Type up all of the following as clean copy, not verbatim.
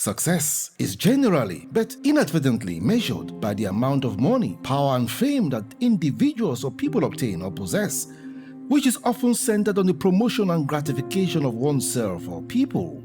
Success is generally but inadvertently measured by the amount of money, power, and fame that individuals or people obtain or possess, which is often centered on the promotion and gratification of oneself or people.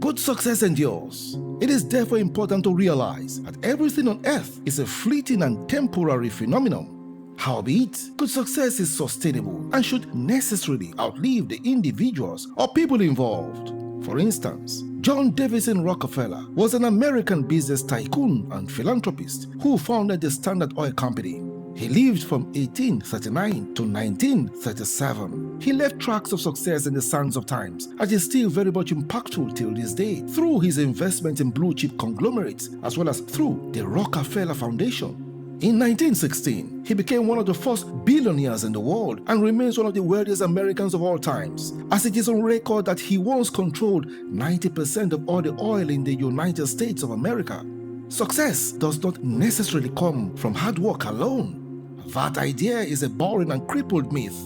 Good success endures. It is therefore important to realize that everything on earth is a fleeting and temporary phenomenon. Howbeit, good success is sustainable and should necessarily outlive the individuals or people involved. For instance, John Davison Rockefeller was an American business tycoon and philanthropist who founded the Standard Oil Company. He lived from 1839 to 1937. He left tracks of success in the sands of times and is still very much impactful till this day through his investment in blue-chip conglomerates as well as through the Rockefeller Foundation. In 1916, he became one of the first billionaires in the world and remains one of the wealthiest Americans of all times, as it is on record that he once controlled 90% of all the oil in the United States of America. Success does not necessarily come from hard work alone. That idea is a boring and crippled myth.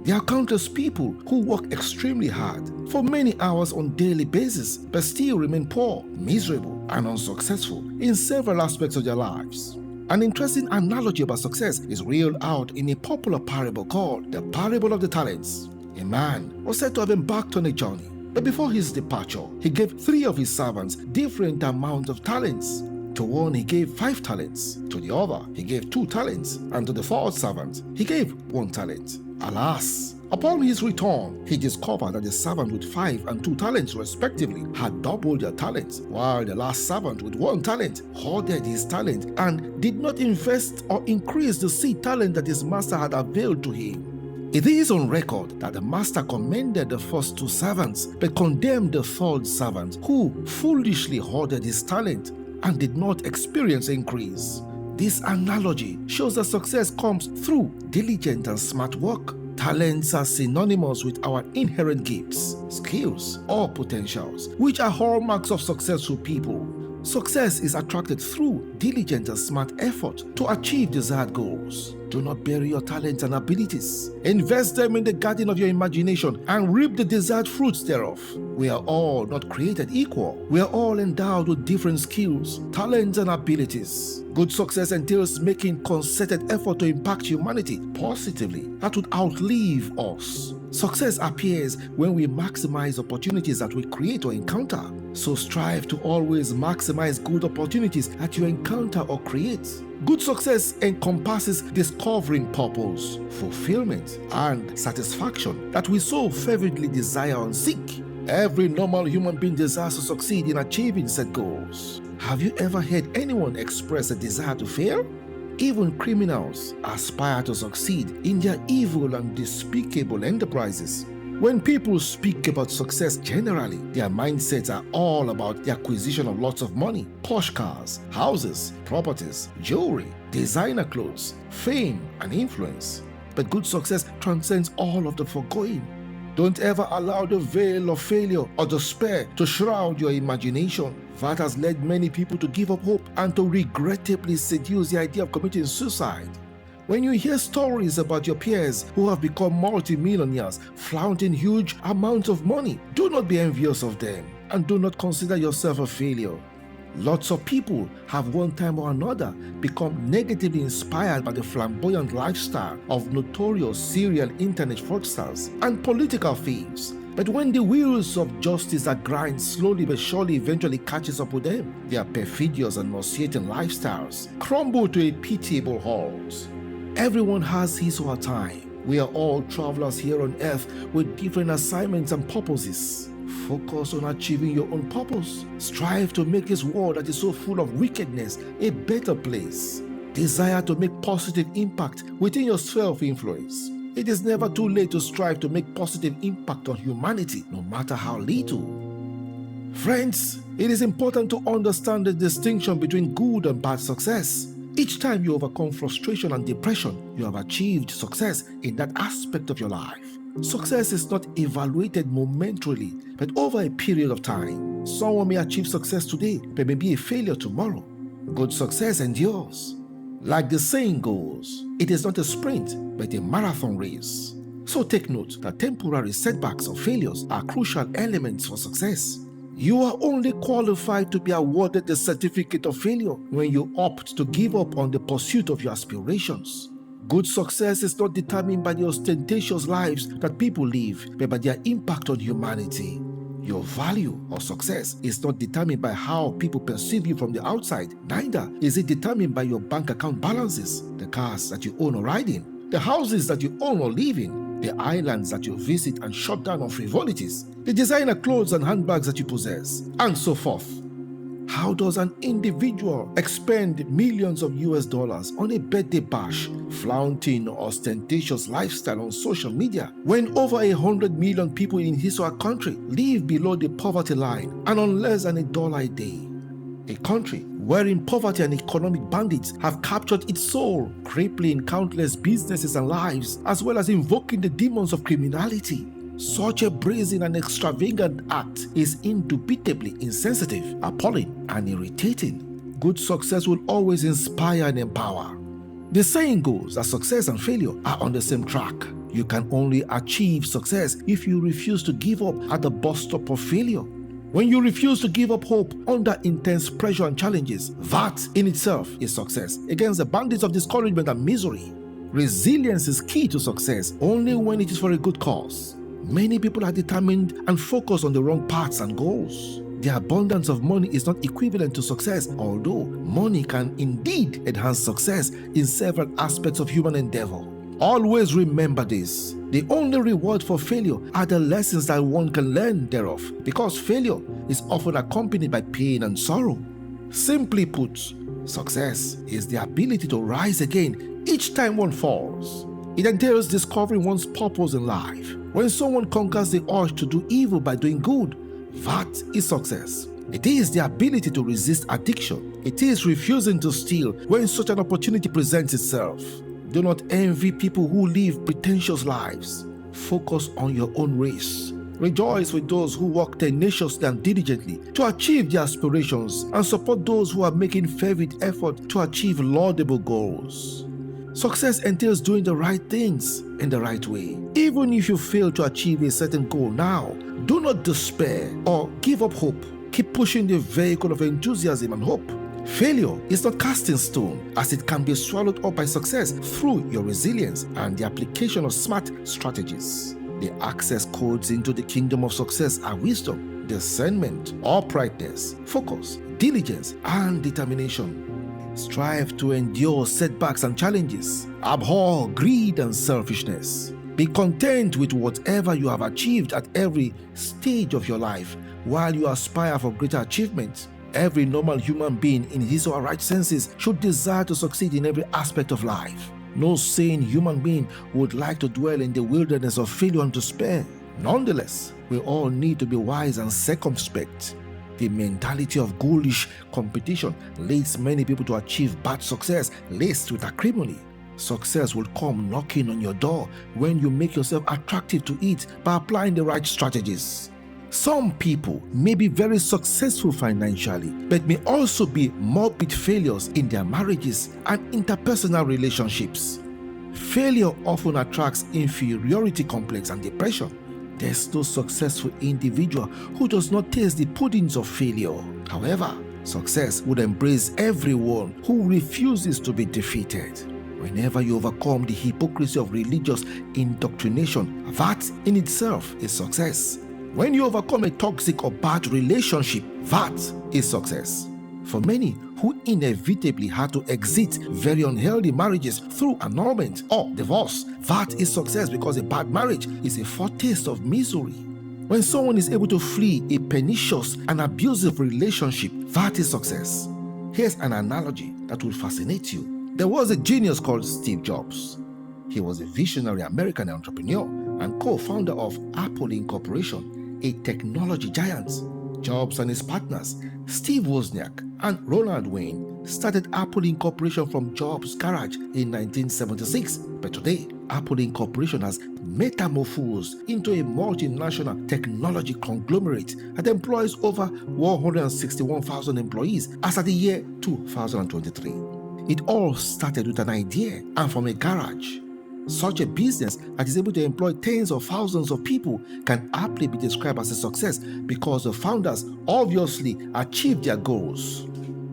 There are countless people who work extremely hard for many hours on a daily basis but still remain poor, miserable, and unsuccessful in several aspects of their lives. An interesting analogy about success is reeled out in a popular parable called the Parable of the Talents. A man was said to have embarked on a journey, but before his departure, he gave 3 of his servants different amounts of talents. To one he gave 5 talents, to the other he gave 2 talents, and to the 4th servant he gave 1 talent. Alas, upon his return, he discovered that the servant with 5 and 2 talents respectively had doubled their talents, while the last servant with 1 talent hoarded his talent and did not invest or increase the seed talent that his master had availed to him. It is on record that the master commended the first 2 servants but condemned the 3rd servant who foolishly hoarded his talent and did not experience increase. This analogy shows that success comes through diligent and smart work. Talents are synonymous with our inherent gifts, skills, or potentials, which are hallmarks of successful people. Success is attracted through diligent and smart effort to achieve desired goals. Do not bury your talents and abilities. Invest them in the garden of your imagination and reap the desired fruits thereof. We are all not created equal. We are all endowed with different skills, talents, and abilities. Good success entails making concerted effort to impact humanity positively that would outlive us. Success appears when we maximize opportunities that we create or encounter. So strive to always maximize good opportunities that you encounter or create. Good success encompasses discovering purpose, fulfillment, and satisfaction that we so fervidly desire and seek. Every normal human being desires to succeed in achieving set goals. Have you ever heard anyone express a desire to fail? Even criminals aspire to succeed in their evil and despicable enterprises. When people speak about success generally, their mindsets are all about the acquisition of lots of money, posh cars, houses, properties, jewelry, designer clothes, fame, and influence. But good success transcends all of the foregoing. Don't ever allow the veil of failure or despair to shroud your imagination. That has led many people to give up hope and to regrettably seduce the idea of committing suicide. When you hear stories about your peers who have become multi-millionaires, flaunting huge amounts of money, do not be envious of them and do not consider yourself a failure. Lots of people have one time or another become negatively inspired by the flamboyant lifestyle of notorious serial internet fraudsters and political thieves. But when the wheels of justice that grind slowly but surely eventually catches up with them, their perfidious and nauseating lifestyles crumble to a pitiable halt. Everyone has his or her time. We are all travelers here on earth with different assignments and purposes. Focus on achieving your own purpose. Strive to make this world that is so full of wickedness a better place. Desire to make positive impact within your sphere of influence. It is never too late to strive to make positive impact on humanity, no matter how little. Friends, it is important to understand the distinction between good and bad success. Each time you overcome frustration and depression, you have achieved success in that aspect of your life. Success is not evaluated momentarily, but over a period of time. Someone may achieve success today, but may be a failure tomorrow. Good success endures. Like the saying goes, it is not a sprint, but a marathon race. So take note that temporary setbacks or failures are crucial elements for success. You are only qualified to be awarded the certificate of failure when you opt to give up on the pursuit of your aspirations. Good success is not determined by the ostentatious lives that people live, but by their impact on humanity. Your value or success is not determined by how people perceive you from the outside. Neither is it determined by your bank account balances, the cars that you own or ride in, the houses that you own or live in, the islands that you visit and shut down on frivolities, the designer clothes and handbags that you possess, and so forth. How does an individual expend millions of US dollars on a birthday bash, flaunting or ostentatious lifestyle on social media, when over 100 million people in his or her country live below the poverty line and on less than $1 a day? A country wherein poverty and economic bandits have captured its soul, crippling countless businesses and lives, as well as invoking the demons of criminality. Such a brazen and extravagant act is indubitably insensitive, appalling, and irritating. Good success will always inspire and empower. The saying goes that success and failure are on the same track. You can only achieve success if you refuse to give up at the bus stop of failure. When you refuse to give up hope under intense pressure and challenges, that in itself is success against the bandits of discouragement and misery. Resilience is key to success only when it is for a good cause. Many people are determined and focused on the wrong paths and goals. The abundance of money is not equivalent to success, although money can indeed enhance success in several aspects of human endeavor. Always remember this: the only reward for failure are the lessons that one can learn thereof, because failure is often accompanied by pain and sorrow. Simply put, success is the ability to rise again each time one falls. It entails discovering one's purpose in life. When someone conquers the urge to do evil by doing good, that is success. It is the ability to resist addiction. It is refusing to steal when such an opportunity presents itself. Do not envy people who live pretentious lives. Focus on your own race. Rejoice with those who work tenaciously and diligently to achieve their aspirations, and support those who are making fervid effort to achieve laudable goals. Success entails doing the right things in the right way. Even if you fail to achieve a certain goal now, do not despair or give up hope. Keep pushing the vehicle of enthusiasm and hope. Failure is not cast in stone, as it can be swallowed up by success through your resilience and the application of smart strategies. The access codes into the kingdom of success are wisdom, discernment, uprightness, focus, diligence, and determination. Strive to endure setbacks and challenges. Abhor greed and selfishness. Be content with whatever you have achieved at every stage of your life while you aspire for greater achievements. Every normal human being in his or her right senses should desire to succeed in every aspect of life. No sane human being would like to dwell in the wilderness of failure and despair. Nonetheless, we all need to be wise and circumspect. The mentality of ghoulish competition leads many people to achieve bad success laced with acrimony. Success will come knocking on your door when you make yourself attractive to it by applying the right strategies. Some people may be very successful financially, but may also be morbid failures in their marriages and interpersonal relationships. Failure often attracts inferiority complex and depression. There's no successful individual who does not taste the puddings of failure. However, success would embrace everyone who refuses to be defeated. Whenever you overcome the hypocrisy of religious indoctrination, that in itself is success. When you overcome a toxic or bad relationship, that is success. For many who inevitably had to exit very unhealthy marriages through annulment or divorce, that is success, because a bad marriage is a foretaste of misery. When someone is able to flee a pernicious and abusive relationship, that is success. Here's an analogy that will fascinate you. There was a genius called Steve Jobs. He was a visionary American entrepreneur and co-founder of Apple Incorporation, a technology giant. Jobs and his partners, Steve Wozniak and Ronald Wayne, started Apple Incorporation from Jobs' garage in 1976. But today, Apple Incorporation has metamorphosed into a multinational technology conglomerate that employs over 161,000 employees as at the year 2023. It all started with an idea and from a garage. Such a business that is able to employ tens of thousands of people can aptly be described as a success because the founders obviously achieved their goals.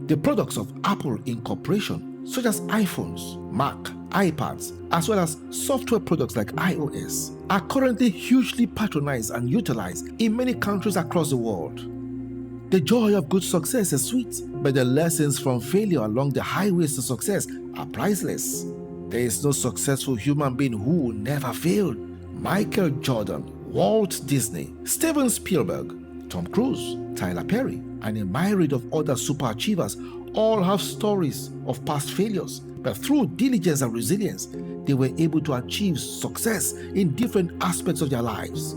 The products of Apple Incorporation, such as iPhones, Mac, iPads, as well as software products like iOS, are currently hugely patronized and utilized in many countries across the world. The joy of good success is sweet, but the lessons from failure along the highways to success are priceless. There is no successful human being who never failed. Michael Jordan, Walt Disney, Steven Spielberg, Tom Cruise, Tyler Perry, and a myriad of other superachievers all have stories of past failures, but through diligence and resilience, they were able to achieve success in different aspects of their lives.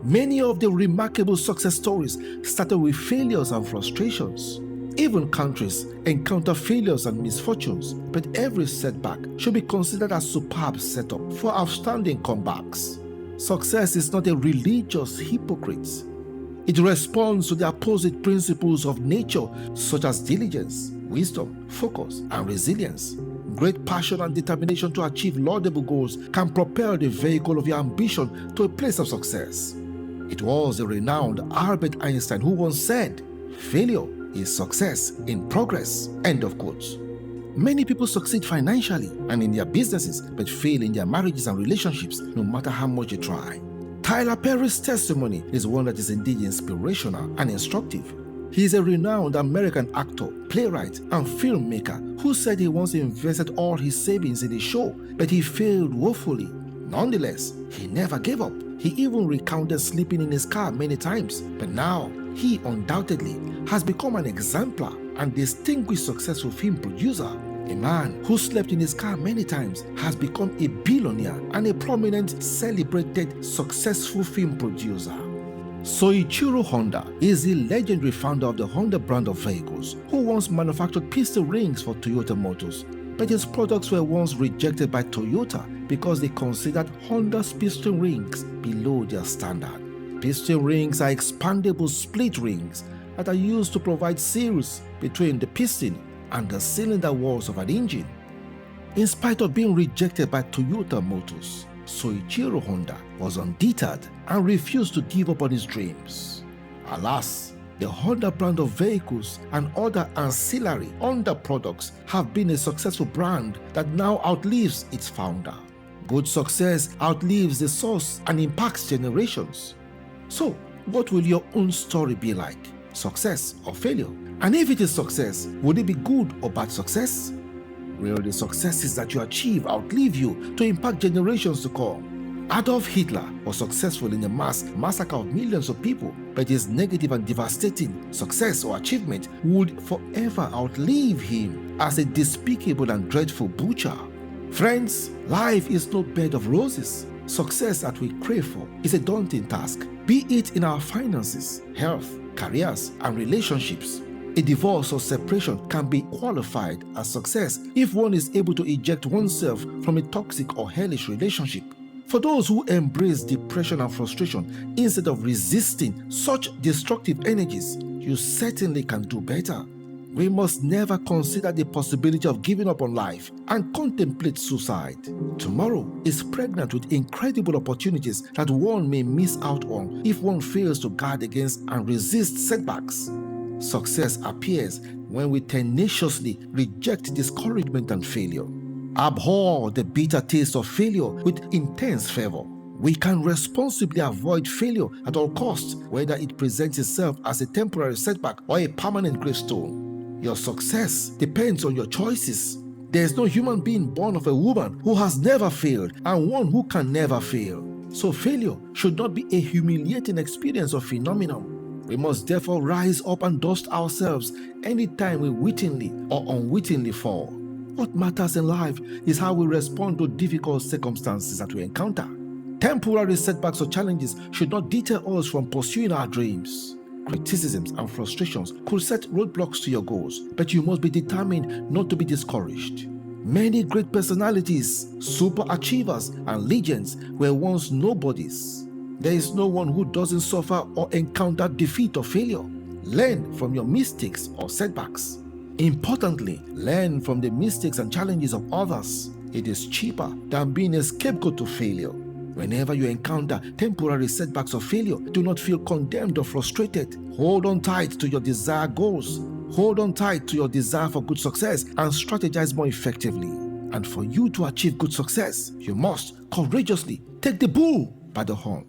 Many of the remarkable success stories started with failures and frustrations. Even countries encounter failures and misfortunes, but every setback should be considered a superb setup for outstanding comebacks. Success is not a religious hypocrite. It responds to the opposite principles of nature, such as diligence, wisdom, focus, and resilience. Great passion and determination to achieve laudable goals can propel the vehicle of your ambition to a place of success. It was the renowned Albert Einstein who once said, "Failure is success in progress." End of quote. Many people succeed financially and in their businesses, but fail in their marriages and relationships no matter how much they try. Tyler Perry's testimony is one that is indeed inspirational and instructive. He is a renowned American actor, playwright, and filmmaker who said he once invested all his savings in a show, but he failed woefully. Nonetheless, he never gave up. He even recounted sleeping in his car many times, but now he undoubtedly has become an exemplar and distinguished successful film producer. A man who slept in his car many times has become a billionaire and a prominent, celebrated, successful film producer. Soichiro Honda is the legendary founder of the Honda brand of vehicles, who once manufactured piston rings for Toyota Motors, but his products were once rejected by Toyota because they considered Honda's piston rings below their standard. Piston rings are expandable split rings that are used to provide seals between the piston and the cylinder walls of an engine. In spite of being rejected by Toyota Motors, Soichiro Honda was undeterred and refused to give up on his dreams. Alas, the Honda brand of vehicles and other ancillary Honda products have been a successful brand that now outlives its founder. Good success outlives the source and impacts generations. So, what will your own story be like? Success or failure? And if it is success, would it be good or bad success? Will the successes that you achieve outlive you to impact generations to come? Adolf Hitler was successful in the mass massacre of millions of people, but his negative and devastating success or achievement would forever outlive him as a despicable and dreadful butcher. Friends, life is no bed of roses. Success that we crave for is a daunting task, be it in our finances, health, careers, and relationships. A divorce or separation can be qualified as success if one is able to eject oneself from a toxic or hellish relationship. For those who embrace depression and frustration instead of resisting such destructive energies, you certainly can do better. We must never consider the possibility of giving up on life and contemplate suicide. Tomorrow is pregnant with incredible opportunities that one may miss out on if one fails to guard against and resist setbacks. Success appears when we tenaciously reject discouragement and failure. Abhor the bitter taste of failure with intense fervor. We can responsibly avoid failure at all costs, whether it presents itself as a temporary setback or a permanent gravestone. Your success depends on your choices. There is no human being born of a woman who has never failed and one who can never fail. So failure should not be a humiliating experience or phenomenon. We must therefore rise up and dust ourselves anytime we wittingly or unwittingly fall. What matters in life is how we respond to difficult circumstances that we encounter. Temporary setbacks or challenges should not deter us from pursuing our dreams. Criticisms and frustrations could set roadblocks to your goals, but you must be determined not to be discouraged. Many great personalities, super achievers, and legends were once nobodies. There is no one who doesn't suffer or encounter defeat or failure. Learn from your mistakes or setbacks. Importantly, learn from the mistakes and challenges of others. It is cheaper than being a scapegoat to failure. Whenever you encounter temporary setbacks of failure, do not feel condemned or frustrated. Hold on tight to your desired goals. Hold on tight to your desire for good success and strategize more effectively. And for you to achieve good success, you must courageously take the bull by the horn.